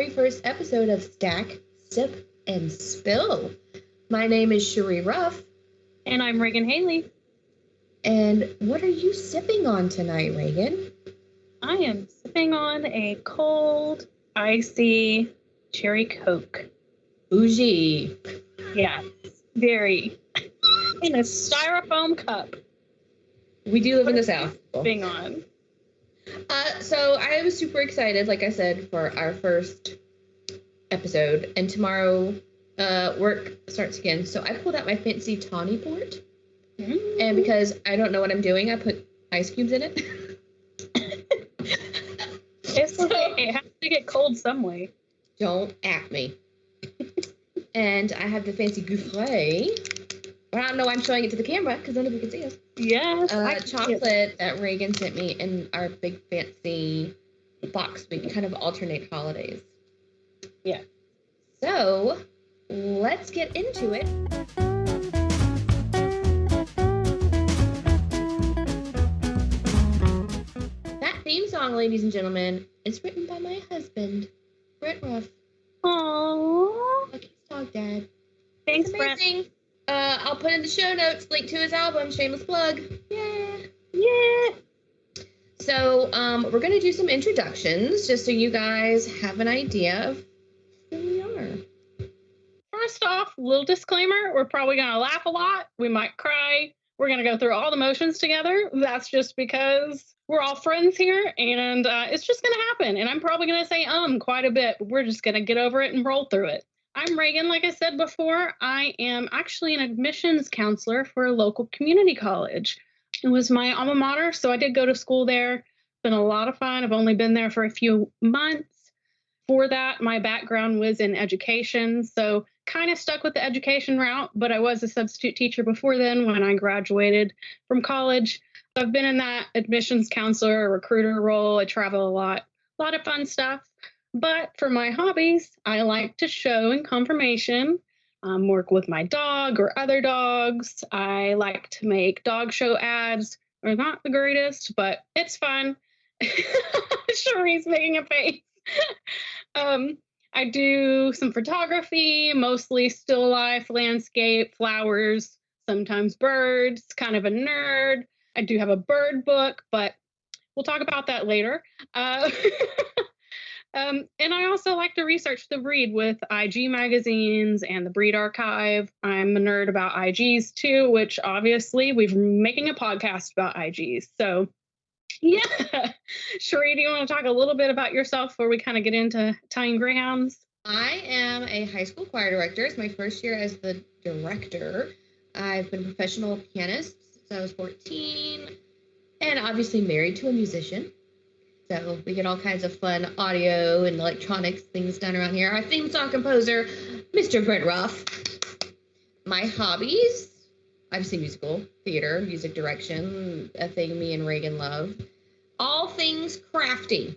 very first episode of Stack, Sip, and Spill. My name is Cherie Ruff. And I'm Reagan Haley. And what are you sipping on tonight, Reagan? I am sipping on a cold, icy cherry Coke. Bougie. Yeah, very. In a styrofoam cup. We do live in the South. Sipping on. So I was super excited, like I said, for our first episode. And tomorrow work starts again. So I pulled out my fancy tawny port. And because I don't know what I'm doing, I put ice cubes in it. It's okay. It has to get cold some way. Don't at me. And I have the fancy gouffre. I don't know why I'm showing it to the camera, because none of you can see us. Yes. Chocolate that Reagan sent me in our big fancy box. We kind of alternate holidays. Yeah. So, let's get into it. That theme song, ladies and gentlemen, is written by my husband, Brent Ruff. Aww. Lucky's dog dad. Thanks, amazing. Brent. I'll put in the show notes link to his album, shameless plug. Yeah. Yeah. So, we're going to do some introductions just so you guys have an idea of who we are. First off, little disclaimer, we're probably going to laugh a lot. We might cry. We're going to go through all the motions together. That's just because we're all friends here, and it's just going to happen. And I'm probably going to say quite a bit, but we're just going to get over it and roll through it. I'm Reagan, like I said before. I am actually an admissions counselor for a local community college. It was my alma mater, so I did go to school there. It's been a lot of fun. I've only been there for a few months. For that, my background was in education, so kind of stuck with the education route, but I was a substitute teacher before then when I graduated from college. So I've been in that admissions counselor, recruiter role. I travel a lot of fun stuff. But for my hobbies, I like to show and confirmation, work with my dog or other dogs. I like to make dog show ads. They're not the greatest, but it's fun. Cherie's making a face. I do some photography, mostly still life, landscape, flowers, sometimes birds, kind of a nerd. I do have a bird book, but we'll talk about that later. And I also like to research the breed with IG magazines and the breed archive. I'm a nerd about IGs too, which obviously we're making a podcast about IGs. So yeah. Cherie, do you want to talk a little bit about yourself before we kind of get into Italian Greyhounds? I am a high school choir director. It's my first year as the director. I've been a professional pianist since I was 14 and obviously married to a musician. So we get all kinds of fun audio and electronics things done around here. Our theme song composer, Mr. Brent Ruff. My hobbies, obviously musical, theater, music direction, a thing me and Reagan love. All things crafty.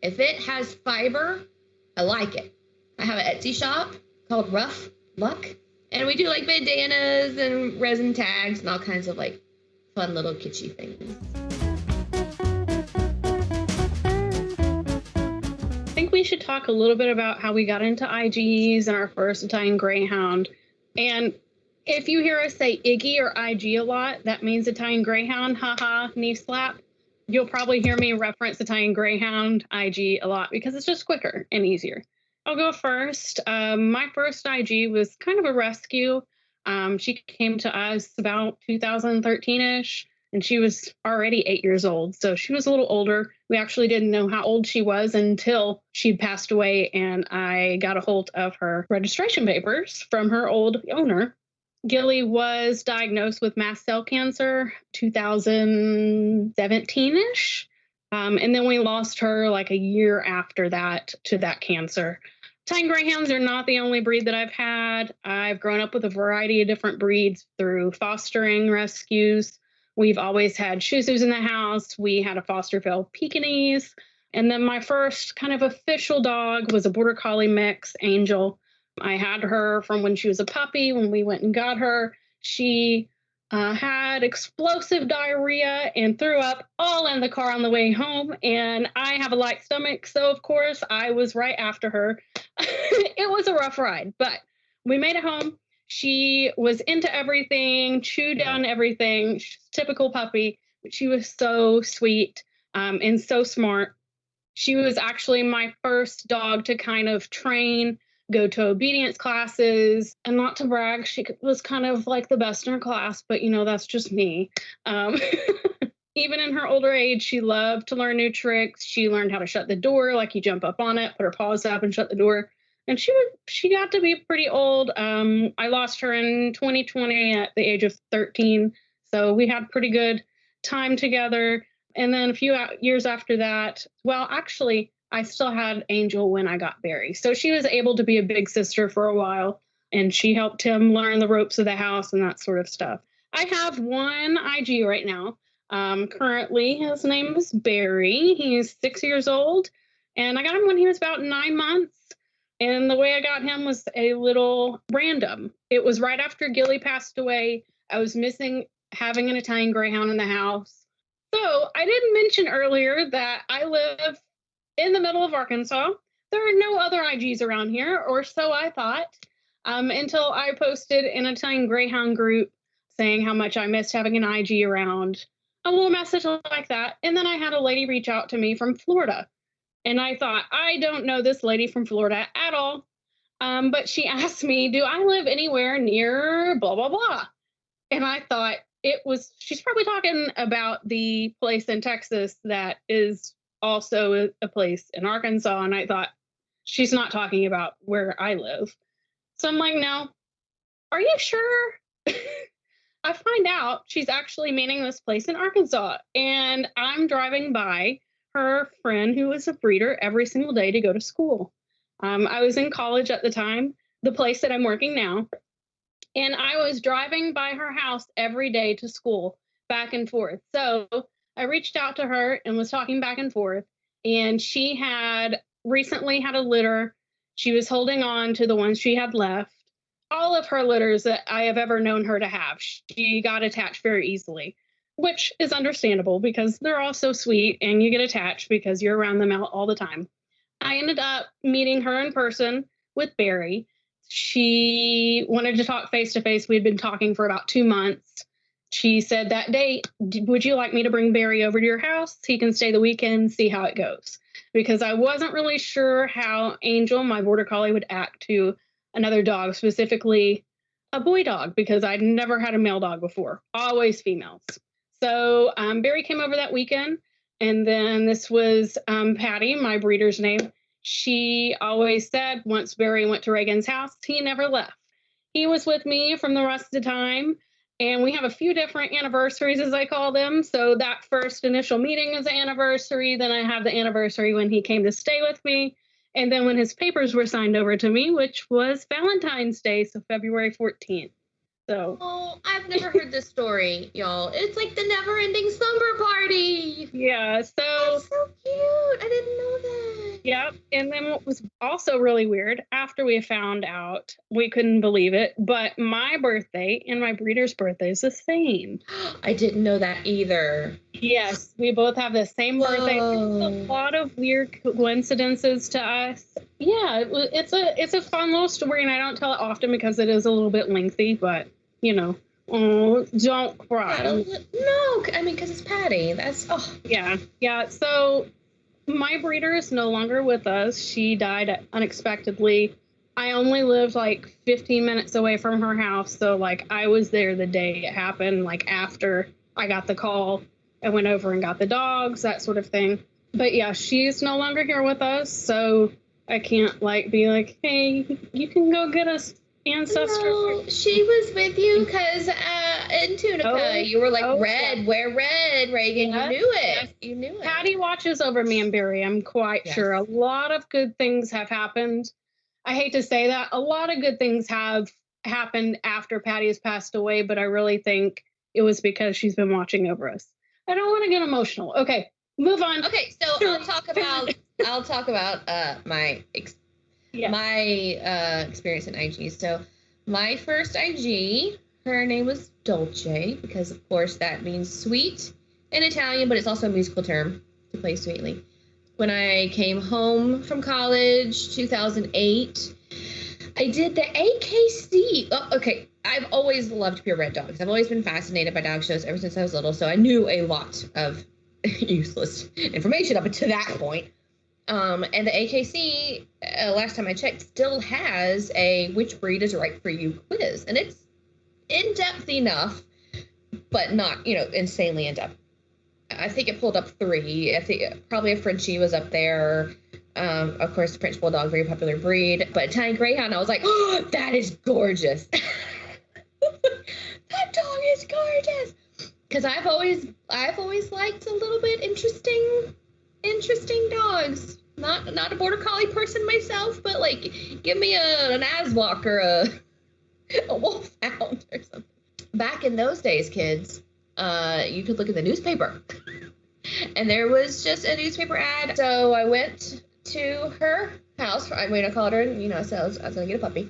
If it has fiber, I like it. I have an Etsy shop called Rough Luck, and we do like bandanas and resin tags and all kinds of like fun little kitschy things. I think we should talk a little bit about how we got into IGs and our first Italian Greyhound. And if you hear us say Iggy or IG a lot, that means Italian Greyhound, haha, knee slap. You'll probably hear me reference Italian Greyhound, IG a lot because it's just quicker and easier. I'll go first. My first IG was kind of a rescue. She came to us about 2013-ish, and she was already 8 years old. So she was a little older. We actually didn't know how old she was until she passed away, and I got a hold of her registration papers from her old owner. Gilly was diagnosed with mast cell cancer 2017-ish. And then we lost her like a year after that to that cancer. Italian Greyhounds are not the only breed that I've had. I've grown up with a variety of different breeds through fostering rescues. We've always had Shih Tzus in the house. We had a Foster Veil Pekingese. And then my first kind of official dog was a Border Collie mix, Angel. I had her from when she was a puppy, when we went and got her. She had explosive diarrhea and threw up all in the car on the way home. And I have a light stomach, so of course I was right after her. It was a rough ride, but we made it home. She was into everything, chewed down everything. She's a typical puppy, but she was so sweet and so smart. She was actually my first dog to kind of train, go to obedience classes, and not to brag, she was kind of like the best in her class, but that's just me. Even in her older age, she loved to learn new tricks. She learned how to shut the door, like you jump up on it, put her paws up and shut the door. And she got to be pretty old. I lost her in 2020 at the age of 13. So we had pretty good time together. And then a few years after that, well, actually, I still had Angel when I got Barry. So she was able to be a big sister for a while, and she helped him learn the ropes of the house and that sort of stuff. I have one IG right now. Currently, his name is Barry. He's 6 years old, and I got him when he was about 9 months. And the way I got him was a little random. It was right after Gilly passed away. I was missing having an Italian Greyhound in the house. So I didn't mention earlier that I live in the middle of Arkansas. There are no other IGs around here, or so I thought, until I posted an Italian Greyhound group saying how much I missed having an IG around, a little message like that. And then I had a lady reach out to me from Florida. And I thought, I don't know this lady from Florida at all. But she asked me, do I live anywhere near blah, blah, blah? And I thought she's probably talking about the place in Texas that is also a place in Arkansas. And I thought, she's not talking about where I live. So I'm like, no, are you sure? I find out she's actually meaning this place in Arkansas. And I'm driving by her friend who was a breeder every single day to go to school. I was in college at the time, the place that I'm working now. And I was driving by her house every day to school, back and forth. So I reached out to her and was talking back and forth. And she had recently had a litter. She was holding on to the ones she had left. All of her litters that I have ever known her to have, she got attached very easily, which is understandable because they're all so sweet and you get attached because you're around them all the time. I ended up meeting her in person with Barry. She wanted to talk face to face. We had been talking for about 2 months. She said that day, would you like me to bring Barry over to your house? He can stay the weekend, see how it goes. Because I wasn't really sure how Angel, my border collie, would act to another dog, specifically a boy dog, because I'd never had a male dog before, always females. So Barry came over that weekend. And then this was Patty, my breeder's name. She always said once Barry went to Reagan's house, he never left. He was with me from the rest of the time. And we have a few different anniversaries, as I call them. So that first initial meeting is an anniversary. Then I have the anniversary when he came to stay with me. And then when his papers were signed over to me, which was Valentine's Day, so February 14th. So. Oh, I've never heard this story, y'all. It's like the never-ending slumber party. Yeah, so. That's so cute. I didn't know that. Yep. And then what was also really weird, after we found out, we couldn't believe it, but my birthday and my breeder's birthday is the same. I didn't know that either. Yes, we both have the same birthday. It's a lot of weird coincidences to us. Yeah, it's a fun little story, and I don't tell it often because it is a little bit lengthy, but, oh, don't cry. No, I mean, because it's Patty. That's, oh. Yeah, so my breeder is no longer with us. She died unexpectedly. I only lived like 15 minutes away from her house, so like I was there the day it happened, like after I got the call. I went over and got the dogs, that sort of thing. But yeah, she's no longer here with us, so I can't like be like, hey, you can go get us ancestors. No, she was with you because in Tunica, you were like, red, wear red, Reagan. Yes, you knew it. Yes. You knew it. Patty watches over me and Barry, I'm quite sure. A lot of good things have happened. I hate to say that. A lot of good things have happened after Patty has passed away, but I really think it was because she's been watching over us. I don't want to get emotional. Okay, move on. Okay, so I'll talk about my experience in IG. So my first IG Her name was Dolce because, of course, that means sweet in Italian, but it's also a musical term to play sweetly. When I came home from college, 2008, I did the AKC. Oh, okay, I've always loved purebred dogs. I've always been fascinated by dog shows ever since I was little, so I knew a lot of useless information up until that point. And the AKC, last time I checked, still has a which breed is right for you quiz. And it's in-depth enough, but not, insanely in-depth. I think it pulled up 3. I think probably a Frenchie was up there. Of course, the French Bulldog, very popular breed. But Italian Greyhound, I was like, oh, that is gorgeous. That dog is gorgeous. Because I've always liked a little bit interesting dogs. Not a border collie person myself, but like give me an Aswalk or a wolfhound or something. Back in those days, kids, you could look at the newspaper, and there was just a newspaper ad. So I went to her house. I called her, so I was gonna get a puppy.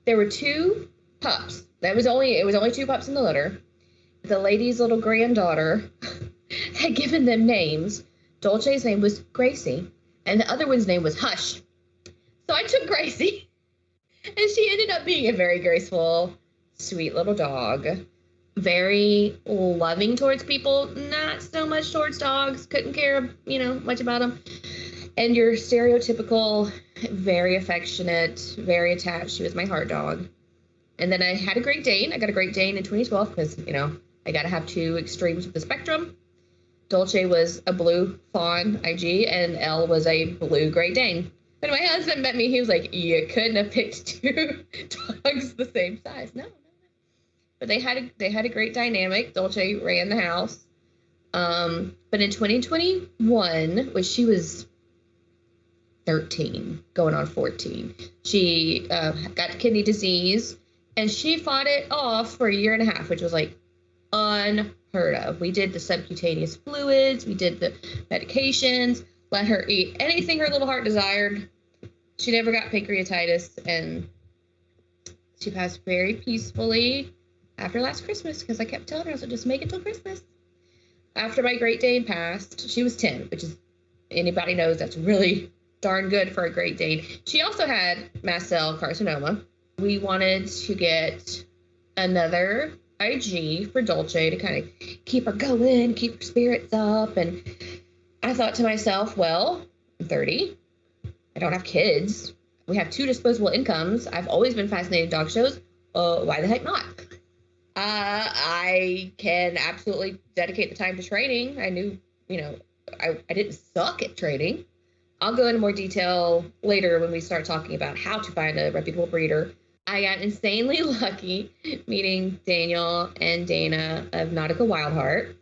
There were 2 pups. It was only 2 pups in the litter. The lady's little granddaughter had given them names. Dolce's name was Gracie, and the other one's name was Hush. So I took Gracie, and she ended up being a very graceful, sweet little dog. Very loving towards people, not so much towards dogs. Couldn't care, much about them. And your stereotypical, very affectionate, very attached. She was my heart dog. And then I had a Great Dane. I got a Great Dane in 2012 because, I got to have 2 extremes of the spectrum. Dolce was a blue fawn IG, and Elle was a blue Great Dane. When my husband met me, he was like, you couldn't have picked 2 dogs the same size. No. But they had a great dynamic. Dolce ran the house. But in 2021, when she was 13, going on 14, she got kidney disease, and she fought it off for a year and a half, which was like unheard of. We did the subcutaneous fluids, we did the medications, let her eat anything her little heart desired. She never got pancreatitis, and she passed very peacefully after last Christmas, because I kept telling her, so just make it till Christmas. After my Great Dane passed, she was 10, which is, anybody knows that's really darn good for a Great Dane. She also had mast cell carcinoma. We wanted to get another IG for Dolce to kind of keep her going, keep her spirits up. And I thought to myself, well, I'm 30. I don't have kids. We have 2 disposable incomes. I've always been fascinated with dog shows. Why the heck not? I can absolutely dedicate the time to training. I knew, I didn't suck at training. I'll go into more detail later when we start talking about how to find a reputable breeder. I got insanely lucky meeting Daniel and Dana of Nautica Wildheart.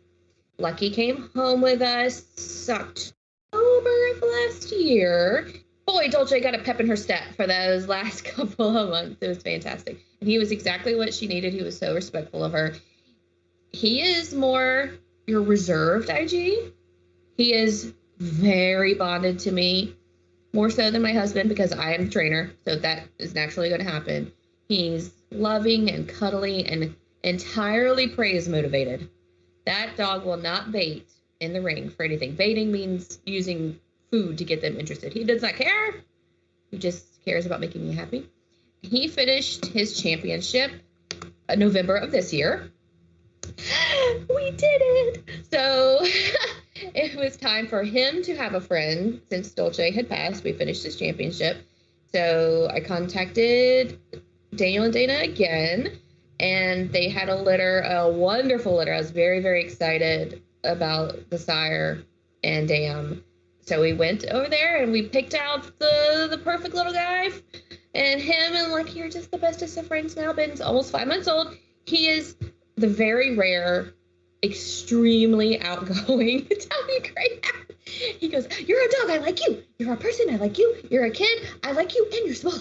Lucky came home with us October of last year. Boy, Dolce got a pep in her step for those last couple of months. It was fantastic. And he was exactly what she needed. He was so respectful of her. He is more your reserved IG. He is very bonded to me, more so than my husband, because I am the trainer, so that is naturally going to happen. He's loving and cuddly and entirely praise motivated. That dog will not bait in the ring for anything. Baiting means using food to get them interested. He does not care. He just cares about making me happy. He finished his championship in November of this year. We did it. So it was time for him to have a friend. Since Dolce had passed, we finished his championship. So I contacted Daniel and Dana again, and they had a litter, a wonderful litter. I was very, very excited about the sire and Dam. So we went over there and we picked out the perfect little guy. And him and Lucky are just the bestest of friends now. Ben's almost 5 months old. He is the very rare, extremely outgoing Italian Greyhound. He goes, you're a dog, I like you. You're a person, I like you. You're a kid, I like you, and you're small.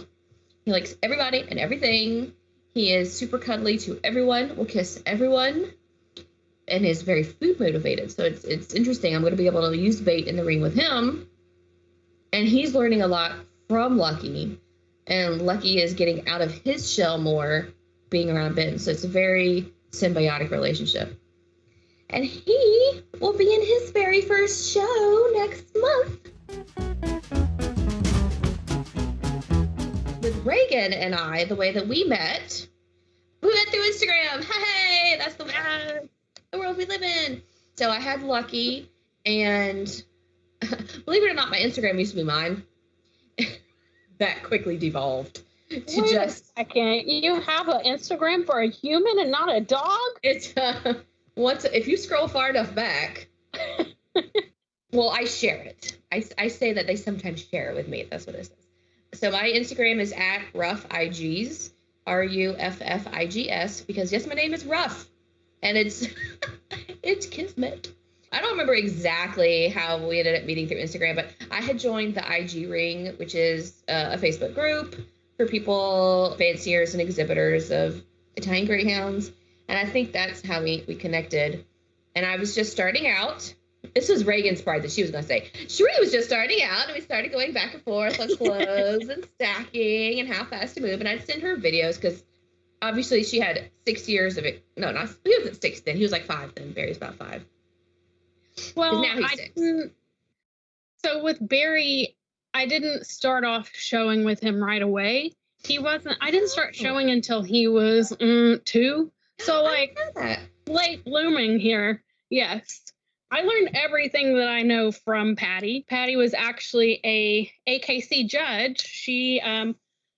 He likes everybody and everything. He is super cuddly to everyone, will kiss everyone, and is very food motivated. So it's interesting. I'm going to be able to use bait in the ring with him. And he's learning a lot from Lucky. And Lucky is getting out of his shell more being around Ben. So it's a very symbiotic relationship. And he will be in his very first show next month. With Reagan and I, the way that we met through Instagram. Hey, that's the world we live in. So I had Lucky, and believe it or not, my Instagram used to be mine. That quickly devolved to Wait a second. You have an Instagram for a human and not a dog? It's if you scroll far enough back. Well, I share it. I say that they sometimes share it with me. That's what it says. So my Instagram is at RuffIGs, RuffIGs, because yes, my name is Ruff, and it's it's kismet. I don't remember exactly how we ended up meeting through Instagram, but I had joined the IG Ring, which is a Facebook group for people, fanciers and exhibitors of Italian Greyhounds. And I think that's how we connected. And I was just starting out. This was Reagan's part that she was going to say. Cherie was just starting out, and we started going back and forth on clothes and stacking and how fast to move. And I'd send her videos because obviously she had 6 years of it. No, not he wasn't 6 then. He was like 5 then. Barry's about 5. Well, now he's 6. So with Barry, I didn't start off showing with him right away. I didn't start showing until he was 2. So like late blooming here. Yes. I learned everything that I know from Patty. Patty was actually a AKC judge. She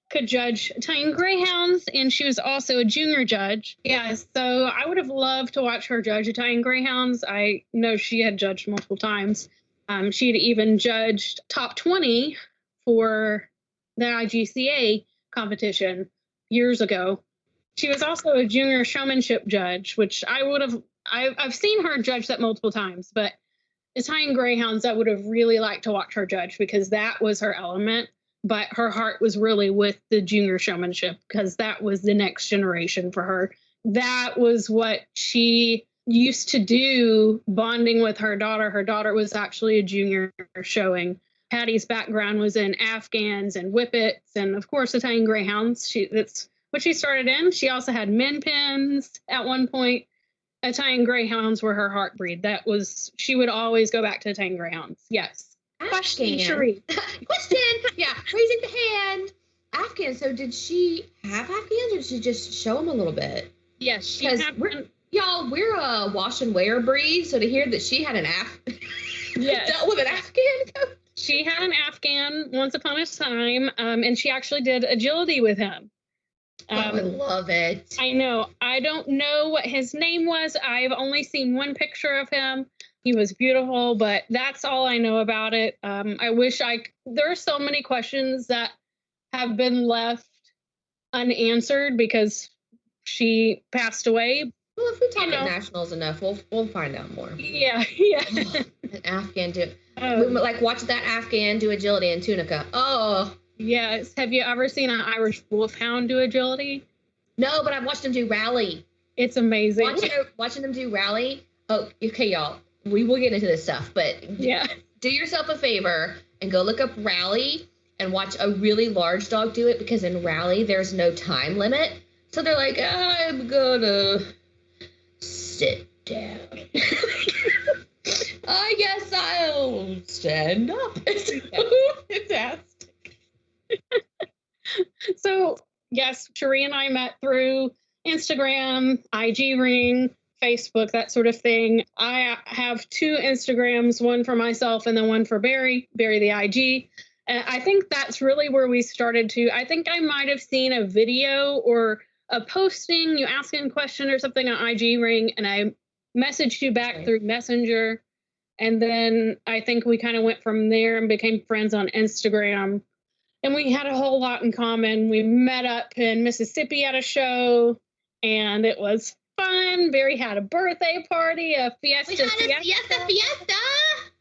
could judge Italian Greyhounds, and she was also a junior judge. Yeah, so I would have loved to watch her judge Italian Greyhounds. I know she had judged multiple times. She had even judged top 20 for the IGCA competition years ago. She was also a junior showmanship judge, which I've seen her judge that multiple times, but Italian Greyhounds, I would have really liked to watch her judge because that was her element. But her heart was really with the junior showmanship because that was the next generation for her. That was what she used to do, bonding with her daughter. Her daughter was actually a junior showing. Patty's background was in Afghans and Whippets and, of course, Italian Greyhounds. That's what she started in. She also had Min Pins at one point. Italian Greyhounds were her heart breed. She would always go back to Italian Greyhounds. Yes. Question, Cherie. Question. Yeah, raising the hand. Afghan. So did she have Afghans, or did she just show them a little bit? Yes, she had. We're a wash and wear breed. So to hear that she had dealt with an Afghan coach. She had an Afghan once upon a time, and she actually did agility with him. I love it. I know. I don't know what his name was. I've only seen one picture of him. He was beautiful, but that's all I know about it. I wish there are so many questions that have been left unanswered because she passed away. Well, if we talk at nationals enough, we'll find out more. Yeah. An Afghan like watch that Afghan do agility in Tunica. Oh. Yes. Have you ever seen an Irish Wolfhound do agility? No, but I've watched them do rally. It's amazing. Watching them do rally. Oh, okay, y'all. We will get into this stuff, but yeah. Do yourself a favor and go look up rally and watch a really large dog do it, because in rally there's no time limit. So they're like, I'm gonna sit down. I guess I'll stand up. It's fantastic. So, yes, Cherie and I met through Instagram, IG Ring, Facebook, that sort of thing. I have 2 Instagrams, one for myself and then one for Barry the IG. And I think that's really where we started to. I think I might have seen a video or a posting, you asking a question or something on IG Ring, and I messaged you back through Messenger. And then I think we kind of went from there and became friends on Instagram. And we had a whole lot in common. We met up in Mississippi at a show, and it was fun. Barry had a birthday party, a fiesta. We had a fiesta.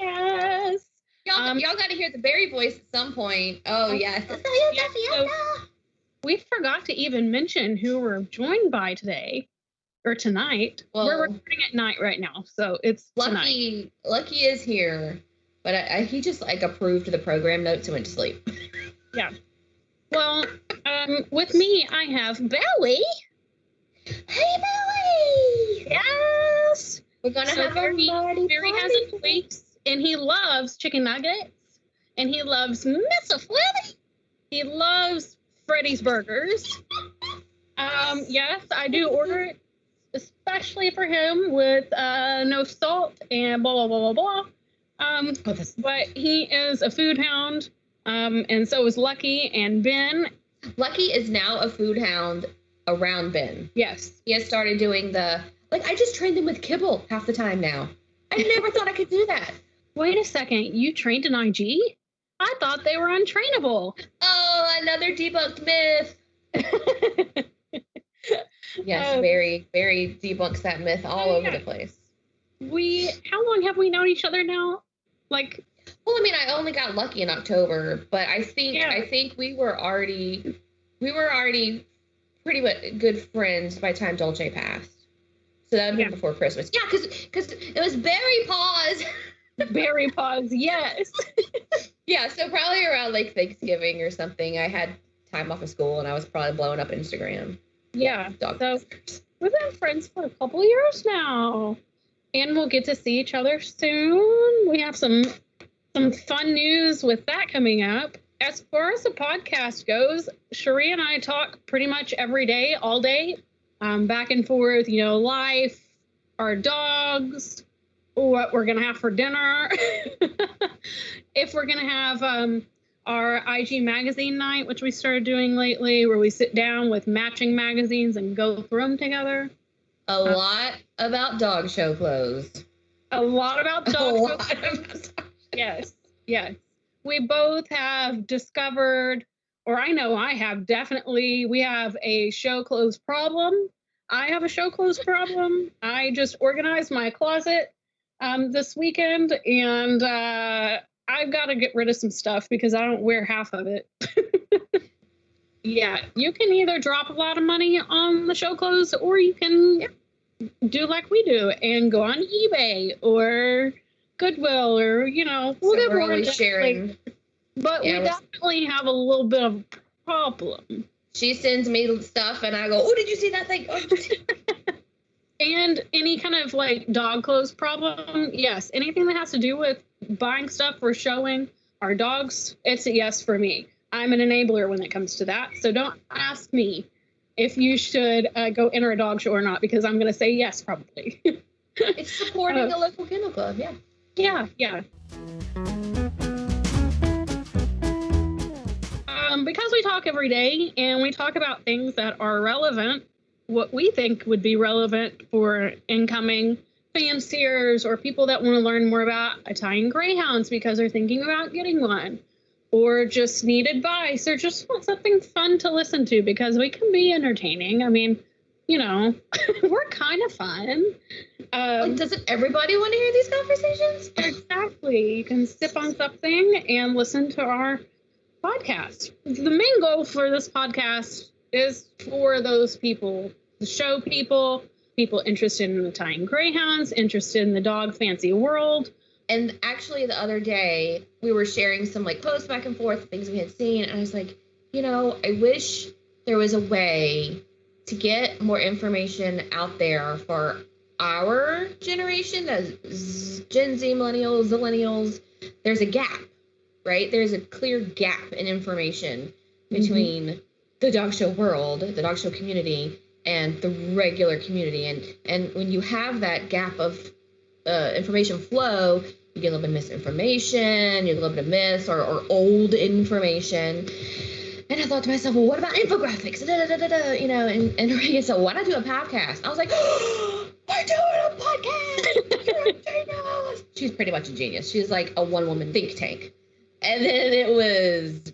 Yes. Y'all got to hear the Barry voice at some point. Oh, yes. So we forgot to even mention who we're joined by today. Or tonight. Well, we're recording at night right now, so it's tonight. Lucky is here, but he just approved the program notes and went to sleep. Yeah. Well, with me, I have Belly. We're gonna So have a Marty Barry has party. a place, and he loves chicken nuggets, and he loves Mr. Freddy. He loves Freddy's Burgers. Yes, I do order it, especially for him with no salt and blah, blah, blah, blah, blah. But he is a food hound, and so is Lucky and Ben. Lucky is now a food hound around Ben. Yes. He has started doing I just trained him with kibble half the time now. I never thought I could do that. Wait a second, you trained an IG? I thought they were untrainable. Oh, another debunked myth. Yes, very, very debunks that myth all over the place. How long have we known each other now? Well, I mean, I only got Lucky in October, but I think we were already pretty much good friends by the time Dolce passed. So that would have been before Christmas. Yeah, because it was Berry Paws. Berry Paws, yes. Yeah, so probably around Thanksgiving or something, I had time off of school and I was probably blowing up Instagram. Yeah, so we've been friends for a couple years now, and we'll get to see each other soon. We have some fun news with that coming up. As far as the podcast goes, Cherie and I talk pretty much every day, all day, back and forth, life, our dogs, what we're going to have for dinner, if we're going to have our IG magazine night, which we started doing lately, where we sit down with matching magazines and go through them together. A lot about dog show clothes. A lot about dog show clothes. Yes. We both have discovered, or I know I have definitely, we have a show clothes problem. I have a show clothes problem. I just organized my closet this weekend, and I've got to get rid of some stuff because I don't wear half of it. Yeah, you can either drop a lot of money on the show clothes, or you can do like we do and go on eBay or Goodwill, or whatever. We're always sharing. But we definitely have a little bit of a problem. She sends me stuff and I go, oh, did you see that thing? Oh, and any kind of dog clothes problem, yes. Anything that has to do with buying stuff for showing our dogs, it's a yes for me. I'm an enabler when it comes to that. So don't ask me if you should go enter a dog show or not, because I'm going to say yes, probably. It's supporting the local kennel club, yeah. Yeah. Because we talk every day and we talk about things that are relevant, what we think would be relevant for incoming fanciers or people that want to learn more about Italian Greyhounds because they're thinking about getting one, or just need advice, or just want something fun to listen to because we can be entertaining. I mean, we're kind of fun. Doesn't everybody want to hear these conversations? Exactly. You can sip on something and listen to our podcast. The main goal for this podcast is for those people, the show people interested in Italian Greyhounds, interested in the dog fancy world. And actually the other day we were sharing some posts back and forth, things we had seen, and I was like, I wish there was a way to get more information out there for our generation, as Gen Z, millennials. There's a gap, right? There's a clear gap in information between the dog show world, the dog show community, and the regular community. And when you have that gap of information flow, you get a little bit of misinformation, you get a little bit of myths or old information. And I thought to myself, well, what about infographics? And Reagan said, why not do a podcast? I was like, oh, we're doing a podcast. You're a genius. She's pretty much a genius. She's like a one-woman think tank. And then it was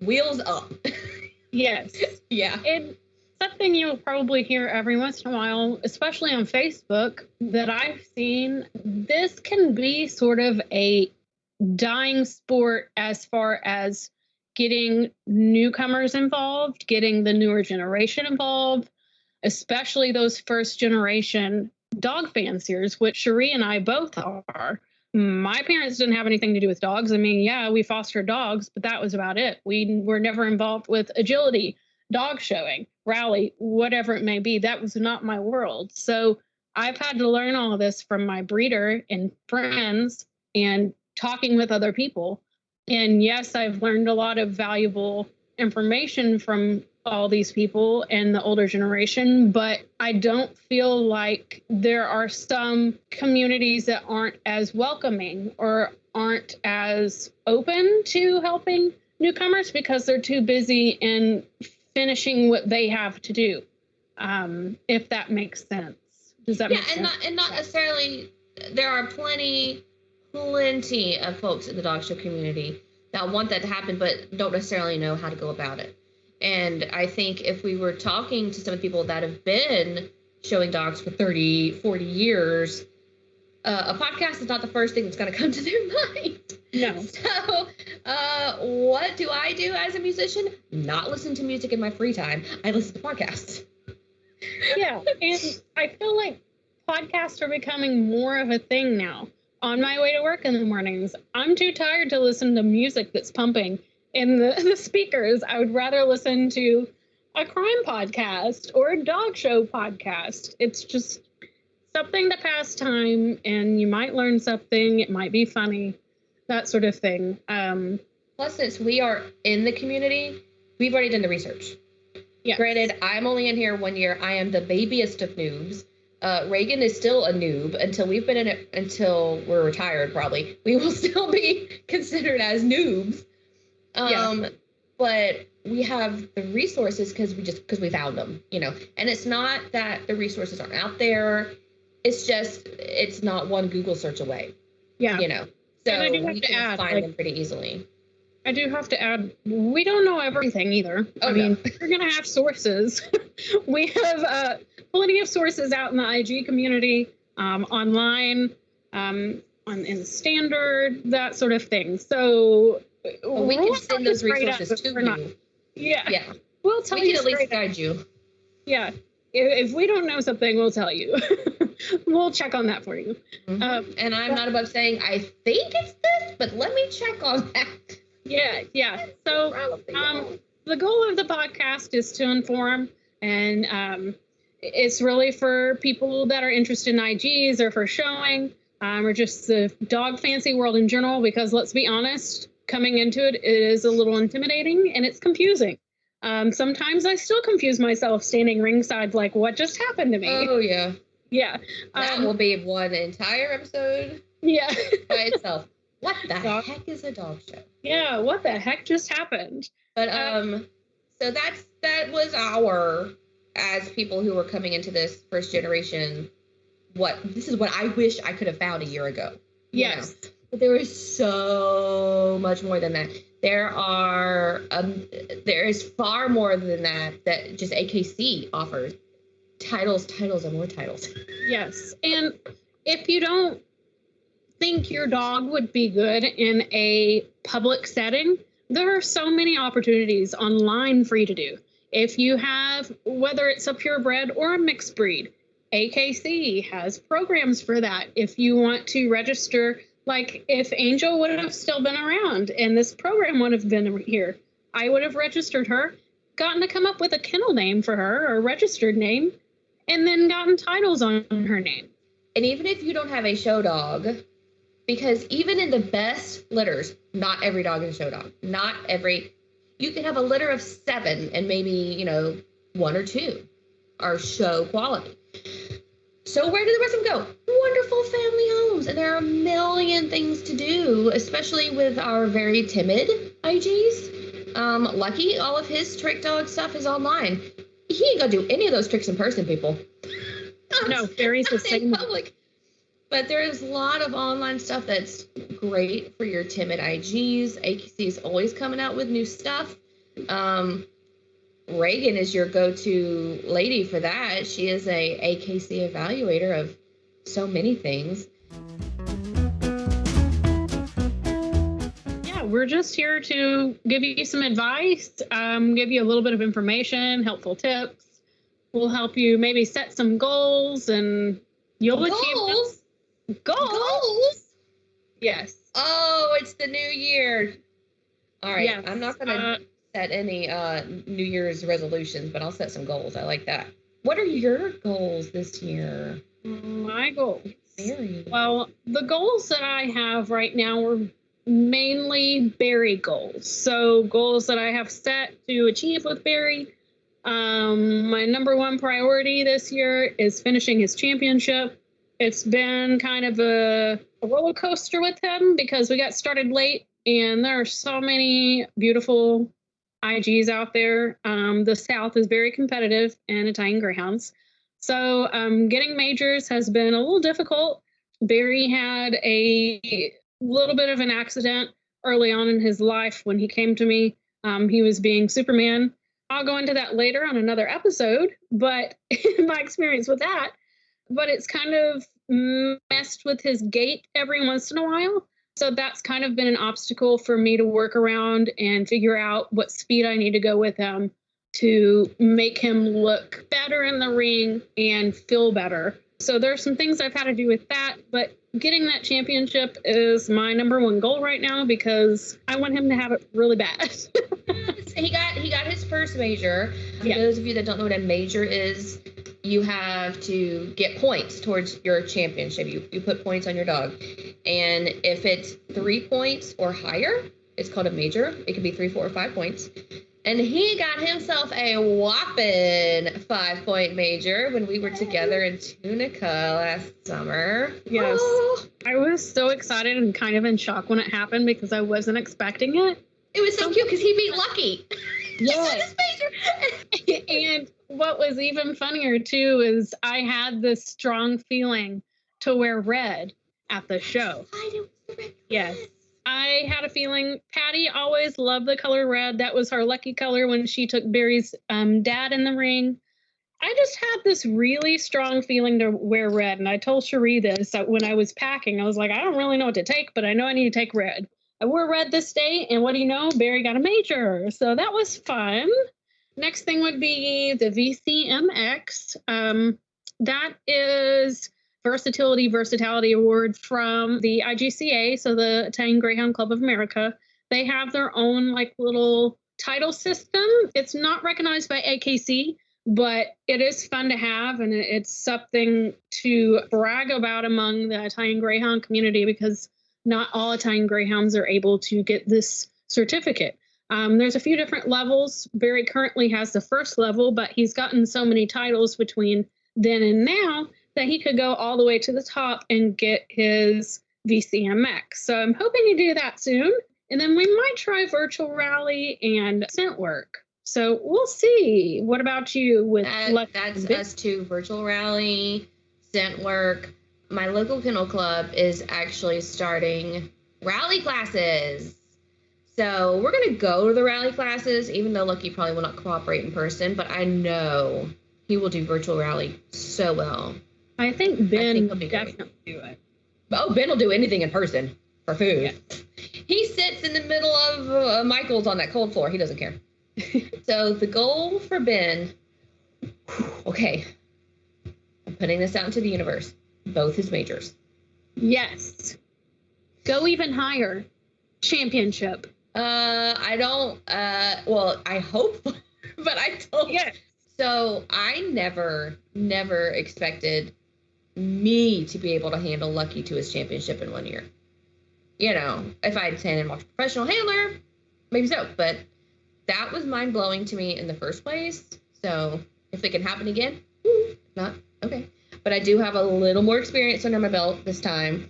wheels up. Yes. Yeah. And something you'll probably hear every once in a while, especially on Facebook, that I've seen, this can be sort of a dying sport as far as getting newcomers involved, getting the newer generation involved, especially those first generation dog fanciers, which Cherie and I both are. My parents didn't have anything to do with dogs. I mean, yeah, we fostered dogs, but that was about it. We were never involved with agility, dog showing, rally, whatever it may be. That was not my world. So I've had to learn all of this from my breeder and friends and talking with other people. And yes, I've learned a lot of valuable information from all these people and the older generation, but I don't feel like there are some communities that aren't as welcoming or aren't as open to helping newcomers because they're too busy in finishing what they have to do. If that makes sense. Does that make sense? And not necessarily, there are plenty of folks in the dog show community that want that to happen, but don't necessarily know how to go about it. And I think if we were talking to some of the people that have been showing dogs for 30, 40 years, a podcast is not the first thing that's going to come to their mind. No. So, what do I do as a musician? Not listen to music in my free time. I listen to podcasts. Yeah, and I feel like podcasts are becoming more of a thing now. On my way to work in the mornings, I'm too tired to listen to music that's pumping in the speakers. I would rather listen to a crime podcast or a dog show podcast. It's just something to pass time, and you might learn something. It might be funny, that sort of thing. Plus, since we are in the community, we've already done the research. Yes. Granted, I'm only in here 1 year. I am the babiest of noobs. Reagan is still a noob until we've been in it until we're retired. Probably we will still be considered as noobs. But we have the resources because we found them, And it's not that the resources aren't out there. It's just it's not one Google search away. Yeah. So we can find them pretty easily. I do have to add, we don't know everything either. I mean, we're going to have sources. We have plenty of sources out in the IG community, online, in standard, that sort of thing. So we can send those resources to you. Yeah. We'll tell you. We can at least guide you. Yeah. If we don't know something, we'll tell you. We'll check on that for you. Mm-hmm. And I'm not above saying, I think it's this, but let me check on that. Yeah. So the goal of the podcast is to inform, and it's really for people that are interested in IGs or for showing, or just the dog fancy world in general, because let's be honest, coming into it is a little intimidating and it's confusing. Sometimes I still confuse myself standing ringside like, what just happened to me? Oh, yeah. Yeah. That will be one entire episode by itself. What the heck is a dog show? Yeah, what the heck just happened? But so that was as people who were coming into this first generation, this is what I wish I could have found a year ago. Yes. But there is so much more than that. There is far more than that just AKC offers. Titles and more titles. Yes. And if you don't think your dog would be good in a public setting, there are so many opportunities online for you to do. If you have, whether it's a purebred or a mixed breed, AKC has programs for that. If you want to register, like if Angel would have still been around and this program would have been here, I would have registered her, gotten to come up with a kennel name for her or a registered name, and then gotten titles on her name. And even if you don't have a show dog, because even in the best litters, not every dog is a show dog. You can have a litter of 7 and maybe, 1 or 2 are show quality. So where do the rest of them go? Wonderful family homes. And there are a million things to do, especially with our very timid IGs. Lucky, all of his trick dog stuff is online. He ain't gonna do any of those tricks in person, people. No, Barry's the same. Public. But there is a lot of online stuff that's great for your timid IGs. AKC is always coming out with new stuff. Reagan is your go-to lady for that. She is a AKC evaluator of so many things. Yeah, we're just here to give you some advice, give you a little bit of information, helpful tips. We'll help you maybe set some goals, and you'll achieve them. Goals? Yes. Oh, it's the new year. All right. Yes. I'm not going to set any New Year's resolutions, but I'll set some goals. I like that. What are your goals this year? My goals. Very. Well, the goals that I have right now are mainly Barry goals. So goals that I have set to achieve with Barry. My number one priority this year is finishing his championship. It's been kind of a roller coaster with him because we got started late and there are so many beautiful IGs out there. The South is very competitive in Italian Greyhounds. So getting majors has been a little difficult. Barry had a little bit of an accident early on in his life when he came to me. He was being Superman. I'll go into that later on another episode, but my experience with that. But it's kind of messed with his gait every once in a while. So that's kind of been an obstacle for me to work around and figure out what speed I need to go with him to make him look better in the ring and feel better. So there's some things I've had to do with that, but getting that championship is my number one goal right now because I want him to have it really bad. He got his first major. For those of you that don't know what a major is, you have to get points towards your championship. You put points on your dog. And if it's 3 points or higher, it's called a major. It could be 3, 4, or 5 points. And he got himself a whopping 5-point major when we were together in Tunica last summer. Yes. I was so excited and kind of in shock when it happened because I wasn't expecting it. It was so cute because he beat Lucky. Yes. And what was even funnier too is I had this strong feeling to wear red at the show. Yes. I had a feeling. Patty always loved the color red. That was her lucky color when she took Barry's dad in the ring. I just had this really strong feeling to wear red. And I told Cherie this when I was packing. I was like, I don't really know what to take, but I know I need to take red. I wore red this day, and what do you know? Barry got a major. So that was fun. Next thing would be the VCMX. That is Versatility Award from the IGCA, so the Italian Greyhound Club of America. They have their own like little title system. It's not recognized by AKC, but it is fun to have, and it's something to brag about among the Italian Greyhound community because not all Italian Greyhounds are able to get this certificate. There's a few different levels. Barry currently has the first level, but he's gotten so many titles between then and now that he could go all the way to the top and get his VCMX. So I'm hoping to do that soon. And then we might try virtual rally and scent work. So we'll see. What about you with that's us too. Virtual rally, scent work. My local kennel club is actually starting rally classes. So we're going to go to the rally classes, even though Lucky probably will not cooperate in person, but I know he will do virtual rally so well. I think Ben will definitely do it. Oh, Ben will do anything in person for food. Yeah. He sits in the middle of Michael's on that cold floor. He doesn't care. So the goal for Ben, okay, I'm putting this out into the universe. Both his majors. Yes. Go even higher. Championship. I don't, well, I hope, but I don't. Yeah. So I never expected me to be able to handle Lucky to his championship in 1 year. You know, if I'd sent him off to a professional handler, maybe so, but that was mind-blowing to me in the first place. So if it can happen again, not, okay. But I do have a little more experience under my belt this time,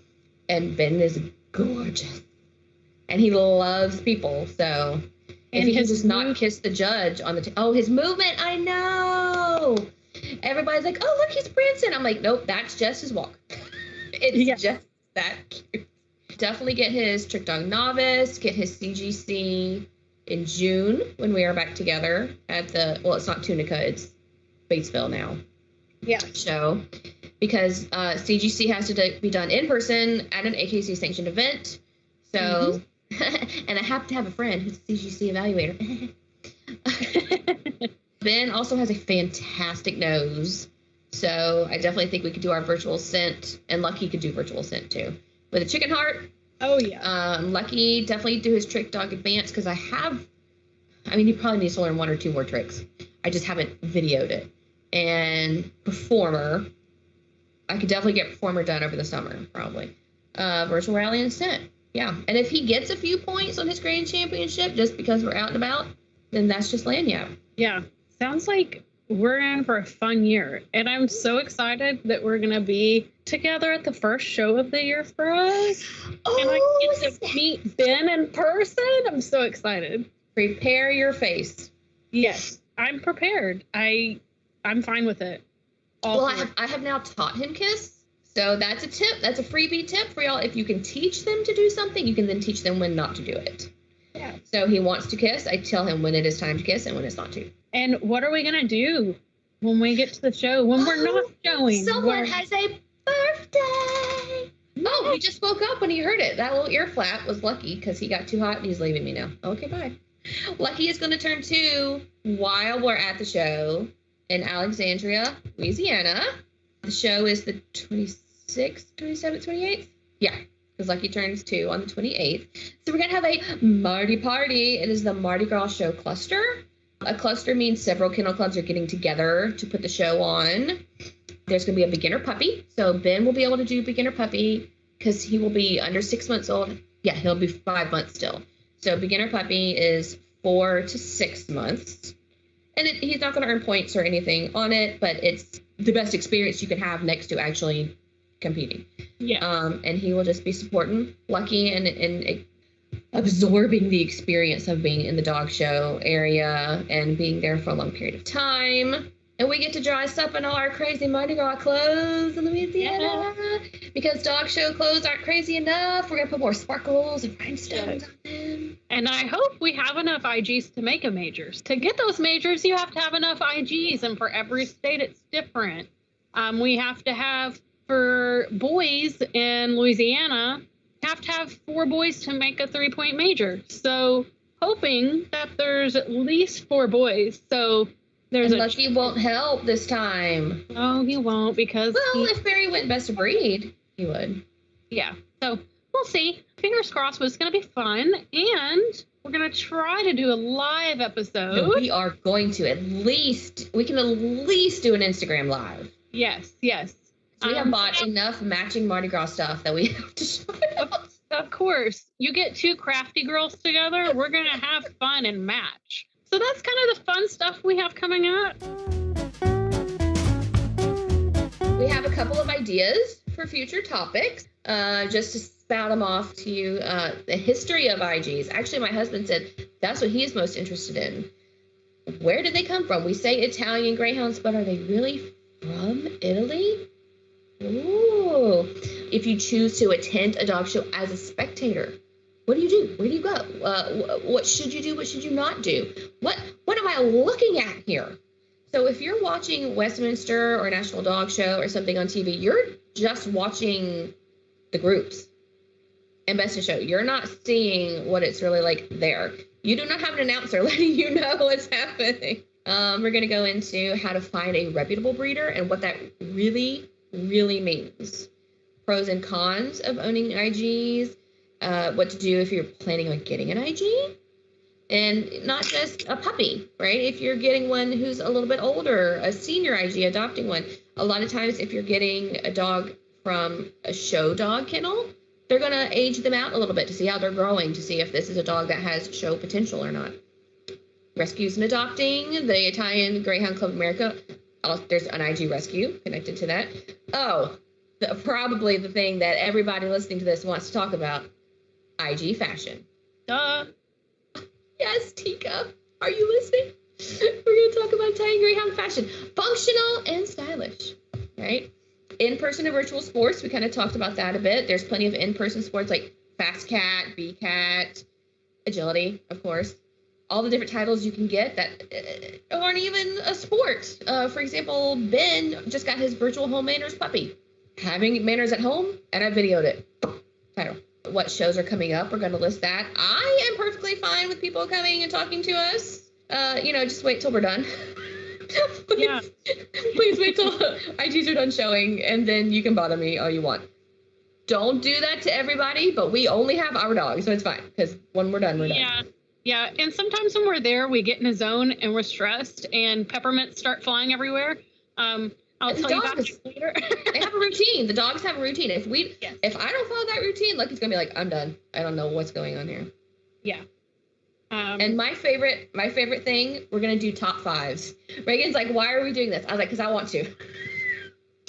and Ben is gorgeous. And he loves people, so if he can just not kiss the judge on the oh, his movement, I know. Everybody's like, oh, look, he's Branson. I'm like, nope, that's just his walk. It's just that cute. Definitely get his Trick Dog Novice, get his CGC in June when we are back together at the, well, it's not Tunica, it's Batesville now. Yeah. Show. Because CGC has to be done in person at an AKC sanctioned event. So, and I happen to have a friend who's a CGC evaluator. Ben also has a fantastic nose. So I definitely think we could do our virtual scent, and Lucky could do virtual scent too. With a chicken heart. Oh, yeah. Lucky definitely do his Trick Dog Advance because he probably needs to learn 1 or 2 more tricks. I just haven't videoed it. And Performer. I could definitely get performer done over the summer, probably. Virtual rally and scent. Yeah. And if he gets a few points on his grand championship just because we're out and about, then that's just lanyard. Yeah. Sounds like we're in for a fun year. And I'm so excited that we're going to be together at the first show of the year for us. Oh, and I get to meet Ben in person. I'm so excited. Prepare your face. Yes, I'm prepared. I'm fine with it. I have now taught him kiss. So that's a tip. That's a freebie tip for y'all. If you can teach them to do something, you can then teach them when not to do it. Yeah. So he wants to kiss. I tell him when it is time to kiss and when it's not to. And what are we going to do when we get to the show, when we're not showing? Someone has a birthday. Oh, he just woke up when he heard it. That little ear flap was Lucky because he got too hot and he's leaving me now. Okay, bye. Lucky is going to turn 2 while we're at the show in Alexandria, Louisiana. The show is the 26th, 27th, 28th? Yeah, because Lucky turns 2 on the 28th. So we're going to have a Mardi party. It is the Mardi Gras Show Cluster. A cluster means several kennel clubs are getting together to put the show on. There's going to be a beginner puppy. So Ben will be able to do beginner puppy because he will be under 6 months old. Yeah, he'll be 5 months still. So beginner puppy is 4 to 6 months. And he's not going to earn points or anything on it, but it's the best experience you can have next to actually competing. Yeah. And he will just be supporting Lucky and absorbing the experience of being in the dog show area and being there for a long period of time. And we get to dress up in all our crazy Mardi Gras clothes in Louisiana. Yeah. Because dog show clothes aren't crazy enough. We're going to put more sparkles and rhinestones on them. And I hope we have enough IGs to make a majors. To get those majors, you have to have enough IGs. And for every state, it's different. We have to have, for boys in Louisiana, have to have 4 boys to make a 3-point major. So hoping that there's at least 4 boys. So there's Lucky won't help this time. Oh, he won't because if Barry went best of breed, he would. Yeah. So we'll see. Fingers crossed, but it's going to be fun. And we're going to try to do a live episode. No, we are going to we can at least do an Instagram live. Yes. So we have bought enough matching Mardi Gras stuff that we have to show it off. Of course. You get 2 crafty girls together, we're going to have fun and match. So that's kind of the fun stuff we have coming up. We have a couple of ideas for future topics. Just to spout them off to you, the history of IGs. Actually, my husband said that's what he is most interested in. Where did they come from? We say Italian Greyhounds, but are they really from Italy? Ooh. If you choose to attend a dog show as a spectator, what do you do? Where do you go? What should you do? What should you not do? What am I looking at here? So if you're watching Westminster or National Dog Show or something on TV, you're just watching the groups and Best in Show. You're not seeing what it's really like there. You do not have an announcer letting you know what's happening. We're going to go into how to find a reputable breeder and what that really, really means. Pros and cons of owning IGs. What to do if you're planning on getting an IG. And not just a puppy, right? If you're getting one who's a little bit older, a senior IG, adopting one. A lot of times if you're getting a dog from a show dog kennel, they're going to age them out a little bit to see how they're growing, to see if this is a dog that has show potential or not. Rescues and adopting, the Italian Greyhound Club of America. There's an IG rescue connected to that. Oh, probably the thing that everybody listening to this wants to talk about, IG fashion. Duh. Yes, Tika. Are you listening? We're going to talk about Italian Greyhound fashion. Functional and stylish, right? In-person and virtual sports, we kind of talked about that a bit. There's plenty of in-person sports like Fast Cat, B-Cat, Agility, of course. All the different titles you can get that aren't even a sport. For example, Ben just got his virtual home manners puppy. Having manners at home, and I videoed it. Title. What shows are coming up? We're going to list that. I am perfectly fine with people coming and talking to us. Just wait till we're done. Please wait till IGs are done showing, and then you can bother me all you want. Don't do that to everybody, but we only have our dogs, so it's fine, because when we're done, we're done. Yeah, and sometimes when we're there, we get in a zone and we're stressed, and peppermints start flying everywhere. I'll And tell you about it later. They have a routine. The dogs have a routine. If Yes. if I don't follow that routine, Lucky's gonna be like, I'm done. I don't know what's going on here. Yeah. And my favorite thing, we're gonna do top 5s. Reagan's like, why are we doing this? I was like, because I want to.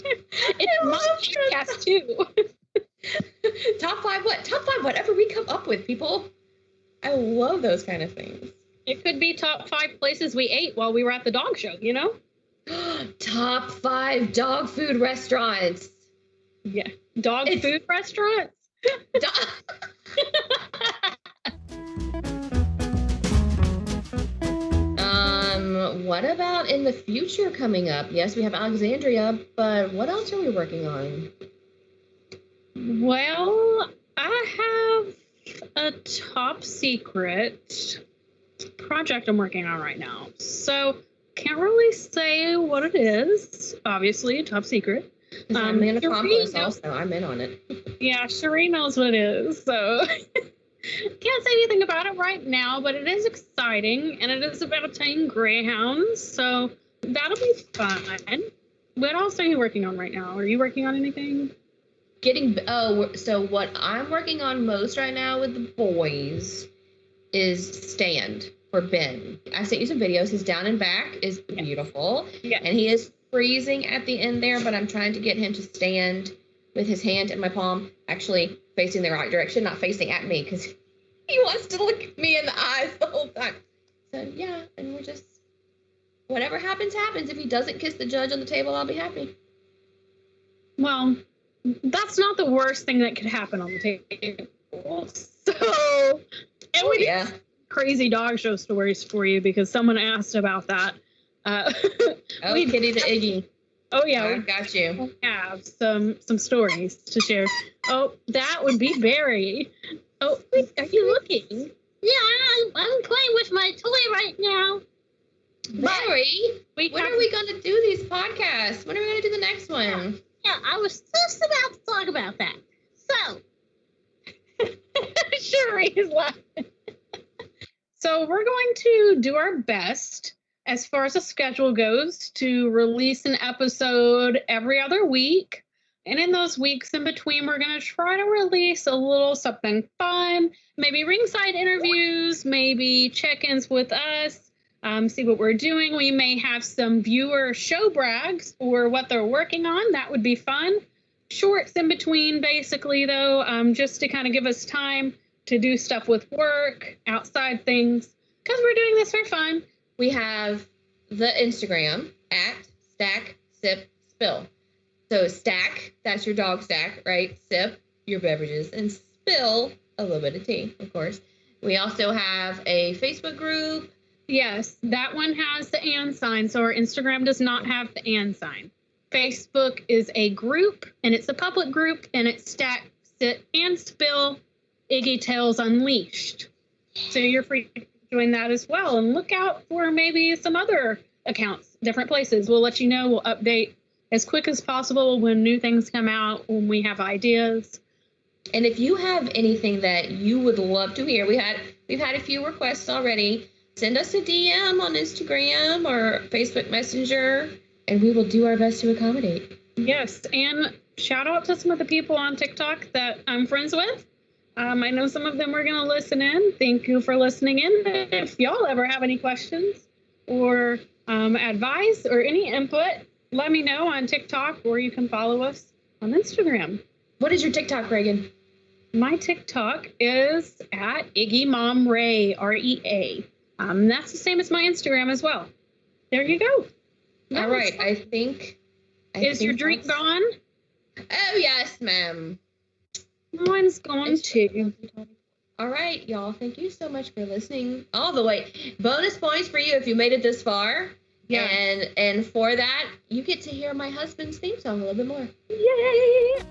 It's my podcast too. Top 5 what? Top 5 whatever we come up with, people. I love those kind of things. It could be top 5 places we ate while we were at the dog show, you know? Top 5 dog food restaurants. Yeah. Dog food restaurants? What about in the future coming up? Yes, we have Alexandria, but what else are we working on? Well, I have a top secret project I'm working on right now. So, can't really say what it is. Obviously, top secret. I'm in a compost Cherie also. I'm in on it. Yeah, Cherie knows what it is, so can't say anything about it right now, but it is exciting, and it is about Italian Greyhounds, so that'll be fun. What else are you working on right now? Are you working on anything? So what I'm working on most right now with the boys is stand for Ben. I sent you some videos. His down and back is beautiful. Yeah. And he is freezing at the end there, but I'm trying to get him to stand with his hand in my palm, actually facing the right direction, not facing at me, because he wants to look at me in the eyes the whole time. So, yeah, and we're just, whatever happens, happens. If he doesn't kiss the judge on the table, I'll be happy. Well, that's not the worst thing that could happen on the table. So, and we yeah. Crazy dog show stories for you, because someone asked about that. Kitty to Iggy. Oh, yeah. I got you. We have some stories to share. Oh, that would be Barry. Oh, are you looking? Yeah, I'm playing with my toy right now. Barry, when are we going to do these podcasts? When are we going to do the next one? Yeah, I was just about to talk about that. So, Cherie is laughing. So we're going to do our best, as far as the schedule goes, to release an episode every other week. And in those weeks in between, we're going to try to release a little something fun, maybe ringside interviews, maybe check-ins with us, see what we're doing. We may have some viewer show brags for what they're working on. That would be fun. Shorts in between, basically, though, just to kind of give us time to do stuff with work, outside things, because we're doing this for fun. We have the Instagram at Stack Sip Spill. So Stack, that's your dog stack, right? Sip, your beverages, and spill, a little bit of tea, of course. We also have a Facebook group. Yes, that one has the and sign, so our Instagram does not have the and sign. Facebook is a group, and it's a public group, and it's Stack, Sit, and Spill, Iggy Tales Unleashed. So you're free to join that as well, and look out for maybe some other accounts, different places. We'll let you know. We'll update as quick as possible when new things come out, when we have ideas. And if you have anything that you would love to hear, we've had a few requests already. Send us a DM on Instagram or Facebook Messenger, and we will do our best to accommodate. Yes, and shout out to some of the people on TikTok that I'm friends with. I know some of them are going to listen in. Thank you for listening in. If y'all ever have any questions or advice or any input, let me know on TikTok, or you can follow us on Instagram. What is your TikTok, Reagan? My TikTok is at Iggy Mom Ray, REA. That's the same as my Instagram as well. There you go. All right. I think Is your drink gone? Oh, yes, ma'am. Mine's gone too. All right, y'all. Thank you so much for listening all the way. Bonus points for you if you made it this far. Yeah. And for that, you get to hear my husband's theme song a little bit more. Yay!